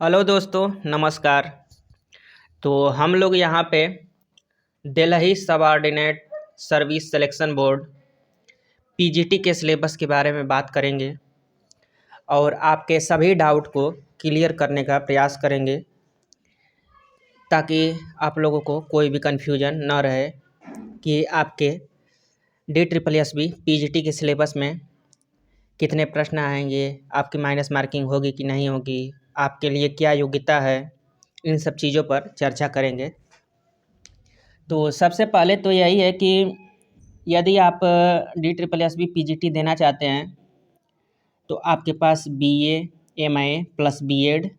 Hello दोस्तों, नमस्कार। तो हम लोग यहाँ पे Delhi subordinate service selection board PGT के सिलेबस के बारे में बात करेंगे और आपके सभी डाउट को क्लियर करने का प्रयास करेंगे ताकि आप लोगों को कोई भी कन्फ्यूजन न रहे कि आपके DSSB पीजीटी के सिलेबस में कितने प्रश्न आएंगे, आपकी माइनस मार्किंग होगी कि नहीं होगी, आपके लिए क्या योग्यता है। इन सब चीज़ों पर चर्चा करेंगे। तो सबसे पहले तो यही है कि यदि आप DSSB पीजीटी देना चाहते हैं तो आपके पास BA MA प्लस B.Ed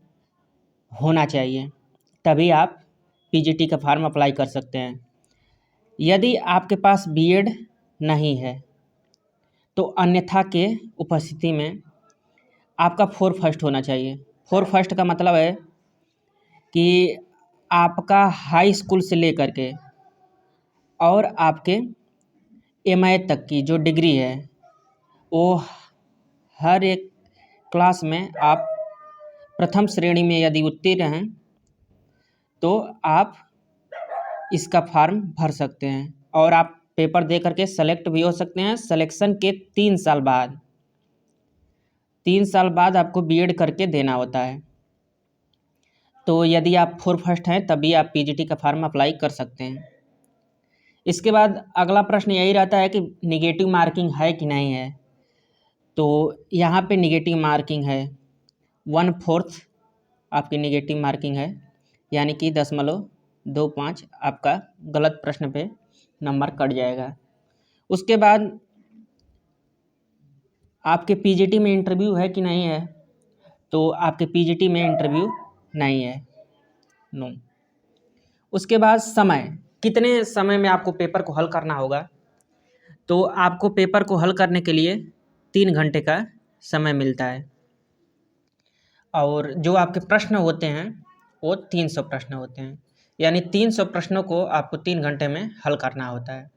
होना चाहिए, तभी आप पीजीटी का फॉर्म अप्लाई कर सकते हैं। यदि आपके पास B.Ed नहीं है तो अन्यथा के उपस्थिति में आपका 4 फर्स्ट होना चाहिए। 4 फर्स्ट का मतलब है कि आपका हाई स्कूल से लेकर के और आपके MA तक की जो डिग्री है वो हर एक क्लास में आप प्रथम श्रेणी में यदि उत्तीर्ण हैं तो आप इसका फॉर्म भर सकते हैं और आप पेपर दे करके सेलेक्ट भी हो सकते हैं। सिलेक्शन के 3 साल बाद आपको B.Ed करके देना होता है। तो यदि आप 4 फर्स्ट हैं तभी आप पीजीटी का फॉर्म अप्लाई कर सकते हैं। इसके बाद अगला प्रश्न यही रहता है कि निगेटिव मार्किंग है कि नहीं है। तो यहाँ पे निगेटिव मार्किंग है, 1/4 आपकी निगेटिव मार्किंग है, यानी कि 0.25 आपका गलत प्रश्न पे नंबर कट जाएगा। उसके बाद आपके पीजीटी में इंटरव्यू है कि नहीं है, तो आपके पीजीटी में इंटरव्यू नहीं है, नो। उसके बाद समय, कितने समय में आपको पेपर को हल करना होगा। तो आपको पेपर को हल करने के लिए 3 घंटे का समय मिलता है और जो आपके प्रश्न होते हैं वो 300 प्रश्न होते हैं, यानी 300 प्रश्नों को आपको 3 घंटे में हल करना होता है।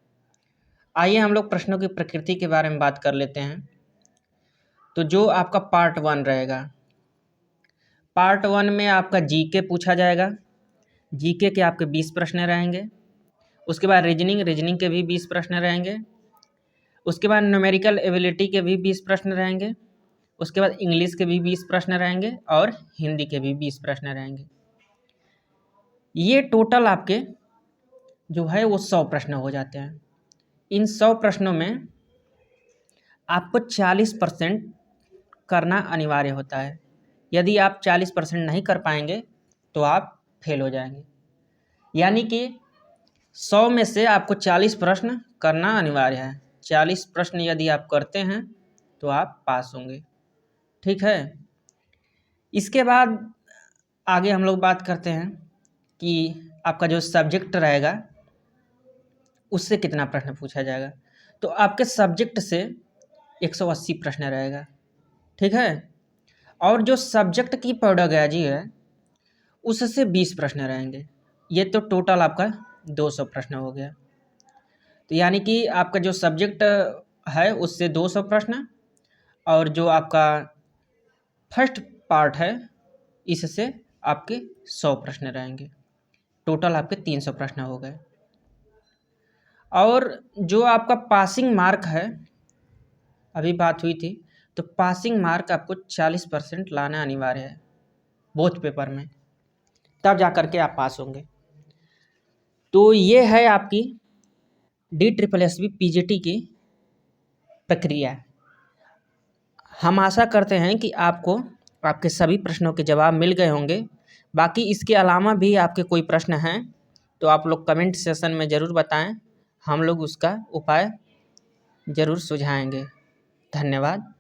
आइए हम लोग प्रश्नों की प्रकृति के बारे में बात कर लेते हैं। तो जो आपका पार्ट 1 रहेगा, पार्ट 1 में आपका जीके पूछा जाएगा। जीके के आपके 20 प्रश्न रहेंगे। उसके बाद रीजनिंग के भी 20 प्रश्न रहेंगे। उसके बाद न्यूमेरिकल एबिलिटी के भी 20 प्रश्न रहेंगे। उसके बाद इंग्लिश के भी 20 प्रश्न रहेंगे और हिंदी के भी 20 प्रश्न रहेंगे। ये टोटल आपके जो है वो 100 प्रश्न हो जाते हैं। इन 100 प्रश्नों में आपको 40% करना अनिवार्य होता है। यदि आप 40% नहीं कर पाएंगे तो आप फेल हो जाएंगे, यानी कि 100 में से आपको 40 प्रश्न करना अनिवार्य है। 40 प्रश्न यदि आप करते हैं तो आप पास होंगे, ठीक है। इसके बाद आगे हम लोग बात करते हैं कि आपका जो सब्जेक्ट रहेगा उससे कितना प्रश्न पूछा जाएगा। तो आपके सब्जेक्ट से 180 प्रश्न रहेगा, ठीक है। और जो सब्जेक्ट की पेडागॉजी है उससे 20 प्रश्न रहेंगे। ये तो टोटल आपका 200 प्रश्न हो गया। तो यानी कि आपका जो सब्जेक्ट है उससे 200 प्रश्न और जो आपका फर्स्ट पार्ट है इससे आपके 100 प्रश्न रहेंगे। टोटल आपके 300 प्रश्न हो गए। और जो आपका पासिंग मार्क है, अभी बात हुई थी, तो पासिंग मार्क आपको 40% लाना अनिवार्य है बोथ पेपर में, तब जा कर के आप पास होंगे। तो ये है आपकी DSSB पीजीटी की प्रक्रिया। हम आशा करते हैं कि आपको आपके सभी प्रश्नों के जवाब मिल गए होंगे। बाकी इसके अलावा भी आपके कोई प्रश्न हैं तो आप लोग कमेंट सेशन में ज़रूर बताएं, हम लोग उसका उपाय ज़रूर सुझाएंगे। धन्यवाद।